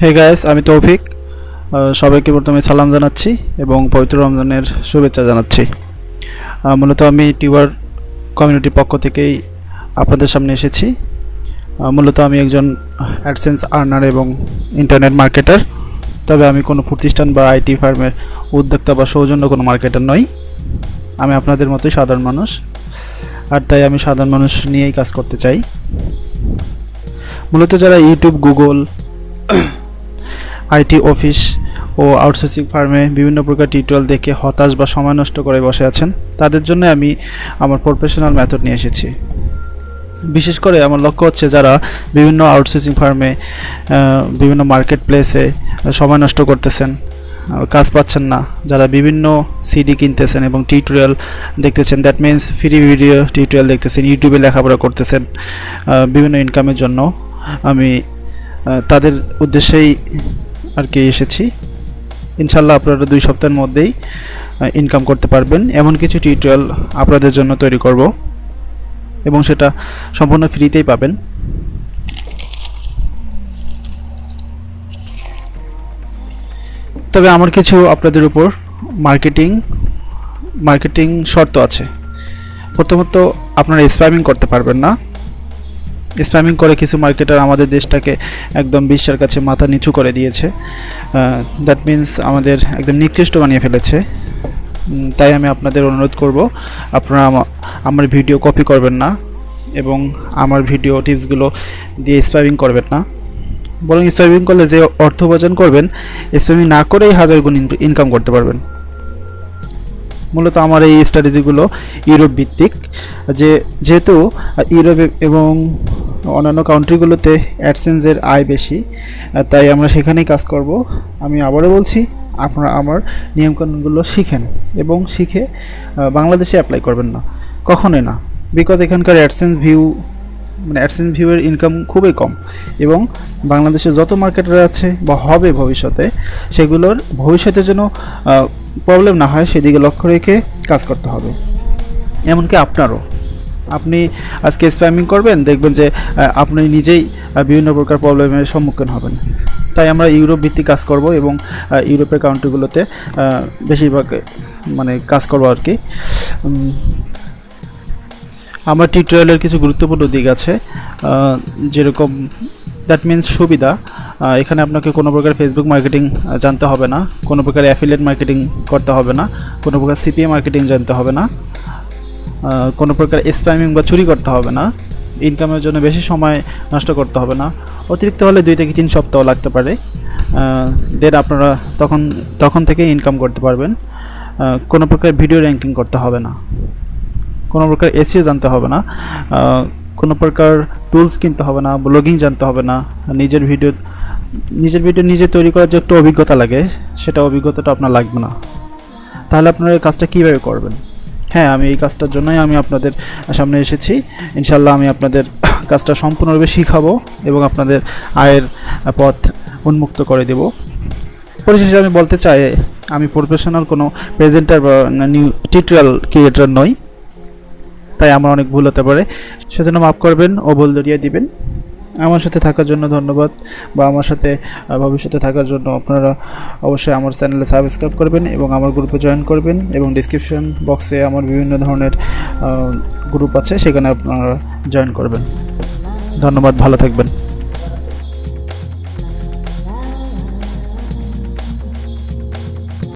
Hey guys, আমি তৌফিক। সবাইকে প্রথমে সালাম জানাচ্ছি এবং পবিত্র রমজানের শুভেচ্ছা জানাচ্ছি। মূলত আমি টিউবার কমিউনিটির পক্ষ থেকেই আপনাদের সামনে এসেছি। মূলত আমি একজন অ্যাডসেন্স আর্নার এবং ইন্টারনেট মার্কেটার। তবে আমি কোনো প্রতিষ্ঠান বা আইটি ফার্মের উদ্যোক্তা বা সৌজন্য কোনো মার্কেটার নই। আমি আপনাদের মতোই সাধারণ মানুষ, আর তাই আমি সাধারণ মানুষ নিয়েই কাজ করতে চাই। মূলত যারা ইউটিউব, গুগল, আইটি অফিস ও আউটসোর্সিং ফার্মে বিভিন্ন প্রকার টিউটোরিয়াল দেখে হতাশ বা সময় নষ্ট করে বসে আছেন, তাদের জন্য আমি আমার প্রফেশনাল মেথড নিয়ে এসেছি। বিশেষ করে আমার লক্ষ্য হচ্ছে যারা বিভিন্ন আউটসোর্সিং ফার্মে, বিভিন্ন মার্কেট প্লেসে সময় নষ্ট করতেছেন, কাজ পাচ্ছেন না, যারা বিভিন্ন সিডি কিনতেছেন এবং টিউটোরিয়াল দেখতেছেন, that means free video tutorial দেখতেছেন, ইউটিউবে লেখাপড়া করতেছেন বিভিন্ন ইনকামের জন্য, আমি তাদের উদ্দেশ্যেই আর কি এসেছি। ইনশাল্লাহ আপনারা 2 সপ্তাহের মধ্যেই ইনকাম করতে পারবেন এমন কিছু টিউটোরিয়াল আপনাদের জন্য তৈরি করব এবং সেটা সম্পূর্ণ ফ্রিতেই পাবেন। তবে আমার কিছু আপনাদের উপর মার্কেটিং শর্ত আছে। প্রথমত, আপনারা স্প্যামিং করতে পারবেন না। স্প্যামিং করে কিছু মার্কেটার আমাদের দেশটাকে একদম বিশ্বের কাছে মাথা নিচু করে দিয়েছে। দ্যাট মিন্স আমাদের একদম নিকৃষ্ট বানিয়ে ফেলেছে। তাই আমি আপনাদের অনুরোধ করব, আপনারা আমার ভিডিও কপি করবেন না এবং আমার ভিডিও টিপসগুলো দিয়ে স্প্যামিং করবেন না। বরং স্প্যামিং করলে যে অর্থ উপার্জন করবেন, স্প্যামিং না করেই 1000 গুণ ইনকাম করতে পারবেন। মূলত আমার এই স্ট্র্যাটেজিগুলো ইউরোপ ভিত্তিক, যেহেতু ইউরোপ এবং অন্যান্য কান্ট্রিগুলোতে অ্যাডসেন্সের আয় বেশি, তাই আমরা সেখানেই কাজ করব। আমি আবারও বলছি, আপনারা আমার নিয়মকানুনগুলো শিখেন এবং শিখে বাংলাদেশে অ্যাপ্লাই করবেন না, কখনোই না। বিকজ এখানকার অ্যাডসেন্স ভিউয়ের ইনকাম খুবই কম এবং বাংলাদেশে যত মার্কেটার আছে বা হবে ভবিষ্যতে, সেগুলোর ভবিষ্যতের জন্য প্রবলেম না হয় সেদিকে লক্ষ্য রেখে কাজ করতে হবে। এমনকি আপনি আজকে স্প্যামিং করবেন, দেখবেন যে আপনি নিজেই বিভিন্ন প্রকার প্রবলেমের সম্মুখীন হবেন। তাই আমরা ইউরোপ ভিত্তিক কাজ করব এবং ইউরোপের কান্ট্রিগুলোতে বেশিরভাগ কাজ করব আর কি। আমার টিউটোরিয়ালের কিছু গুরুত্বপূর্ণ দিক আছে, যেরকম দ্যাট মিন্স সুবিধা। এখানে আপনাকে কোনো প্রকার ফেসবুক মার্কেটিং জানতে হবে না, কোনো প্রকার অ্যাফিলিয়েট মার্কেটিং করতে হবে না, কোনো প্রকার সিপিএ মার্কেটিং জানতে হবে না, কোনো প্রকার স্প্যামিং বা চুরি করতে হবে না, ইনকামের জন্য বেশি সময় নষ্ট করতে হবে না। অতিরিক্ত হলে 2 থেকে 3 সপ্তাহ লাগতে পারে, দেন আপনারা তখন থেকে ইনকাম করতে পারবেন। কোনো প্রকার ভিডিও র্যাঙ্কিং করতে হবে না, কোনো প্রকার এসইও জানতে হবে না, কোনো প্রকার টুলস কিনতে হবে না, ব্লগিং জানতে হবে না। নিজের ভিডিও নিজে তৈরি করার যে একটা অভিজ্ঞতা লাগে, সেটা অভিজ্ঞতাটা আপনার লাগবে না। তাহলে আপনারা এই কাজটা কীভাবে করবেন? হ্যাঁ, আমি এই কাজটার জন্যই আমি আপনাদের সামনে এসেছি। ইনশাল্লাহ আমি আপনাদের কাজটা সম্পূর্ণরূপে শিখাবো এবং আপনাদের আয়ের পথ উন্মুক্ত করে দেব। পরিশেষে আমি বলতে চাই, আমি প্রফেশনাল কোনো প্রেজেন্টার বা টিউটোরিয়াল ক্রিয়েটর নই, তাই আমার অনেক ভুল হতে পারে, সেজন্য মাফ করবেন ও ভুল ধরিয়ে দিবেন। আমার সাথে থাকার জন্য ধন্যবাদ, বা আমার সাথে ভবিষ্যতে থাকার জন্য আপনারা অবশ্যই আমার চ্যানেলে সাবস্ক্রাইব করবেন এবং আমার গ্রুপে জয়েন করবেন, এবং ডিসক্রিপশন বক্সে আমার বিভিন্ন ধরনের গ্রুপ আছে, সেখানে আপনারা জয়েন করবেন। ধন্যবাদ, ভালো থাকবেন।